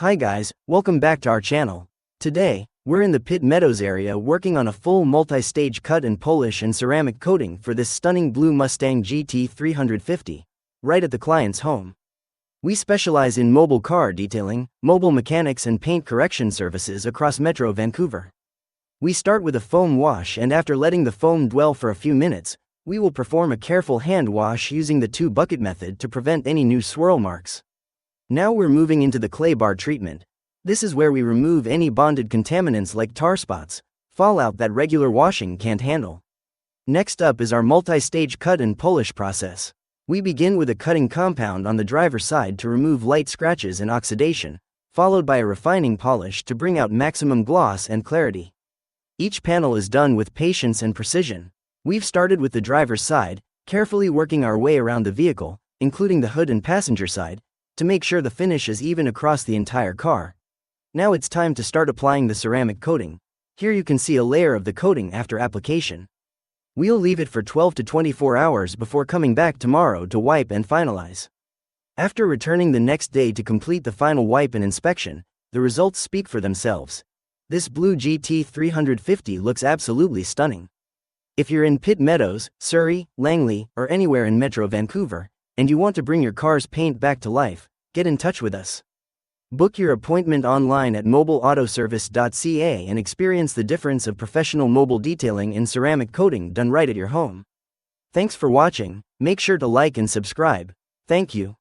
Hi guys, welcome back to our channel. Today, we're in the Pitt Meadows area working on a full multi-stage cut and polish and ceramic coating for this stunning blue Mustang GT350, right at the client's home. We specialize in mobile car detailing, mobile mechanics and paint correction services across Metro Vancouver. We start with a foam wash, and after letting the foam dwell for a few minutes, we will perform a careful hand wash using the 2-bucket method to prevent any new swirl marks. Now we're moving into the clay bar treatment. This is where we remove any bonded contaminants like tar spots, fallout that regular washing can't handle. Next up is our multi-stage cut and polish process. We begin with a cutting compound on the driver's side to remove light scratches and oxidation, followed by a refining polish to bring out maximum gloss and clarity. Each panel is done with patience and precision. We've started with the driver's side, carefully working our way around the vehicle, including the hood and passenger side, to make sure the finish is even across the entire car. Now it's time to start applying the ceramic coating. Here you can see a layer of the coating after application. We'll leave it for 12 to 24 hours before coming back tomorrow to wipe and finalize. After returning the next day to complete the final wipe and inspection, the results speak for themselves. This blue GT350 looks absolutely stunning. If you're in Pitt Meadows, Surrey, Langley, or anywhere in Metro Vancouver, and you want to bring your car's paint back to life, get in touch with us. Book your appointment online at mobileautoservice.ca and experience the difference of professional mobile detailing and ceramic coating done right at your home. Thanks for watching. Make sure to like and subscribe. Thank you.